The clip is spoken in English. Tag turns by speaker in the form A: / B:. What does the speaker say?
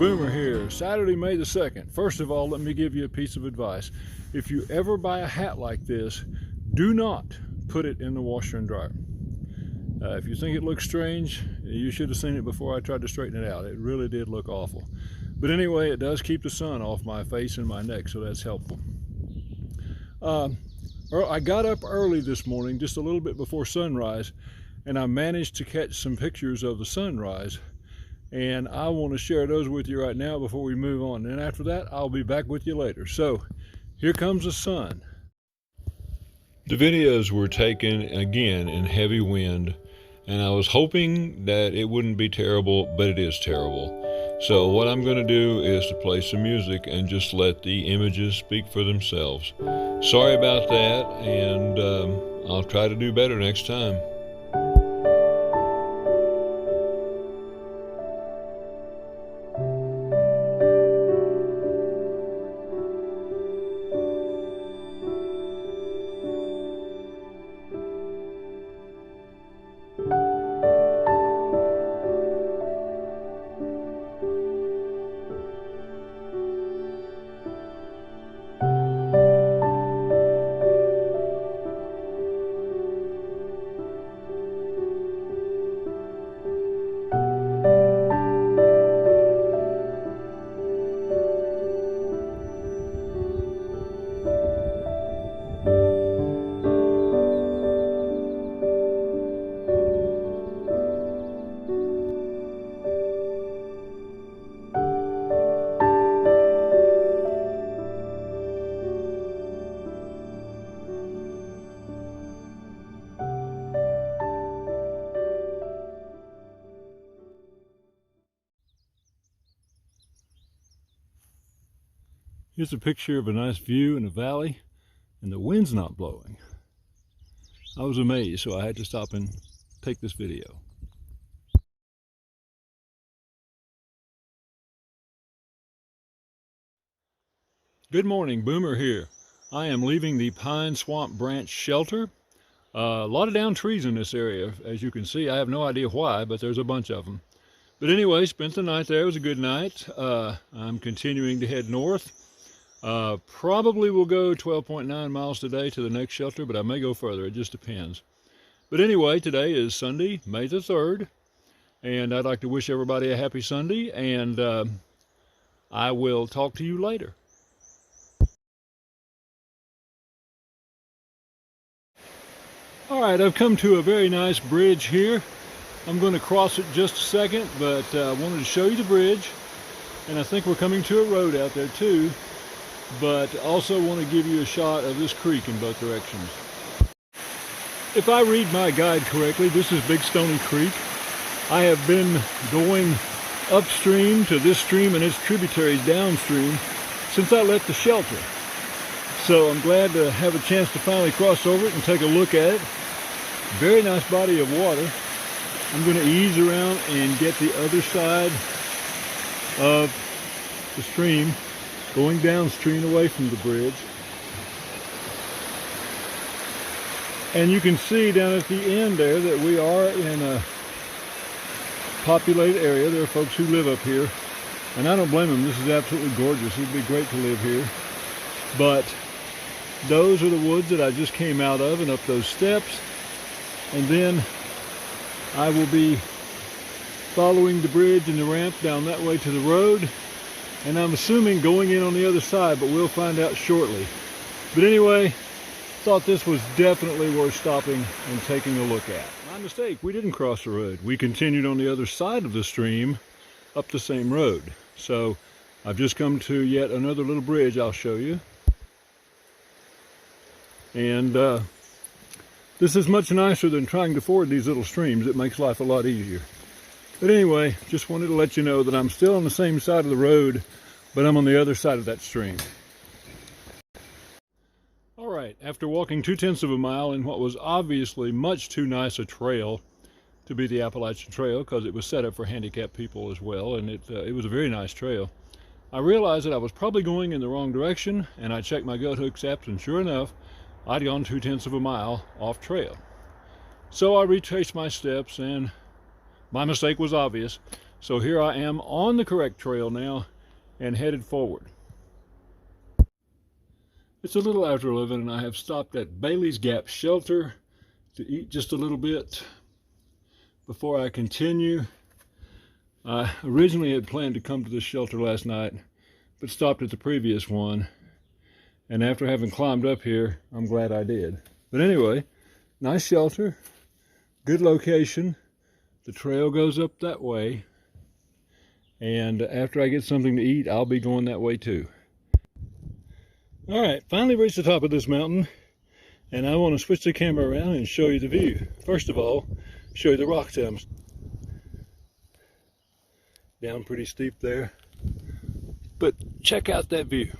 A: Boomer here, Saturday, May the 2nd. First of all, let me give you a piece of advice. If you ever buy a hat like this, do not put it in the washer and dryer. If you think it looks strange, you should have seen it before I tried to straighten it out. It really did look awful. But anyway, it does keep the sun off my face and my neck, so that's helpful. I got up early this morning, just a little bit before sunrise, and I managed to catch some pictures of the sunrise. And I want to share those with you right now before we move on. And after that, I'll be back with you later. So here comes the sun. The videos were taken again in heavy wind, and I was hoping that it wouldn't be terrible, but it is terrible. So what I'm going to do is to play some music and just let the images speak for themselves. Sorry about that, and I'll try to do better next time. Here's a picture of a nice view in a valley, and the wind's not blowing. I was amazed, so I had to stop and take this video. Good morning, Boomer here. I am leaving the Pine Swamp Branch Shelter. A lot of downed trees in this area, as you can see. I have no idea why, but there's a bunch of them. But anyway, spent the night there. It was a good night. I'm continuing to head north. Probably will go 12.9 miles today to the next shelter, but I may go further. It just depends. But anyway, today is Sunday, May the 3rd, and I'd like to wish everybody a happy Sunday, and I will talk to you later. All right, I've come to a very nice bridge here. I'm going to cross it just a second, but I wanted to show you the bridge, and I think we're coming to a road out there too. But also want to give you a shot of this creek in both directions. If I read my guide correctly, this is Big Stony Creek. I have been going upstream to this stream and its tributaries downstream since I left the shelter. So I'm glad to have a chance to finally cross over it and take a look at it. Very nice body of water. I'm going to ease around and get the other side of the stream, going downstream away from the bridge. And you can see down at the end there that we are in a populated area. There are folks who live up here, and I don't blame them. This is absolutely gorgeous. It'd be great to live here. But those are the woods that I just came out of and up those steps. And then I will be following the bridge and the ramp down that way to the road. And I'm assuming going in on the other side, but we'll find out shortly. But anyway, thought this was definitely worth stopping and taking a look at. My mistake, we didn't cross the road. We continued on the other side of the stream up the same road. So I've just come to yet another little bridge I'll show you. And this is much nicer than trying to ford these little streams. It makes life a lot easier. But anyway, just wanted to let you know that I'm still on the same side of the road, but I'm on the other side of that stream. All right, after walking 2/10 of a mile in what was obviously much too nice a trail to be the Appalachian Trail, because it was set up for handicapped people as well, and it was a very nice trail, I realized that I was probably going in the wrong direction, and I checked my Goathook apps, and sure enough, I'd gone 2/10 of a mile off trail. So I retraced my steps, and my mistake was obvious. So here I am on the correct trail now and headed forward. It's a little after 11 and I have stopped at Bailey's Gap Shelter to eat just a little bit before I continue. I originally had planned to come to this shelter last night, but stopped at the previous one. And after having climbed up here, I'm glad I did. But anyway, nice shelter, good location. The trail goes up that way. And after I get something to eat, I'll be going that way too. All right, finally reached the top of this mountain. And I want to switch the camera around and show you the view. First of all, show you the rock stems. Down pretty steep there. But check out that view.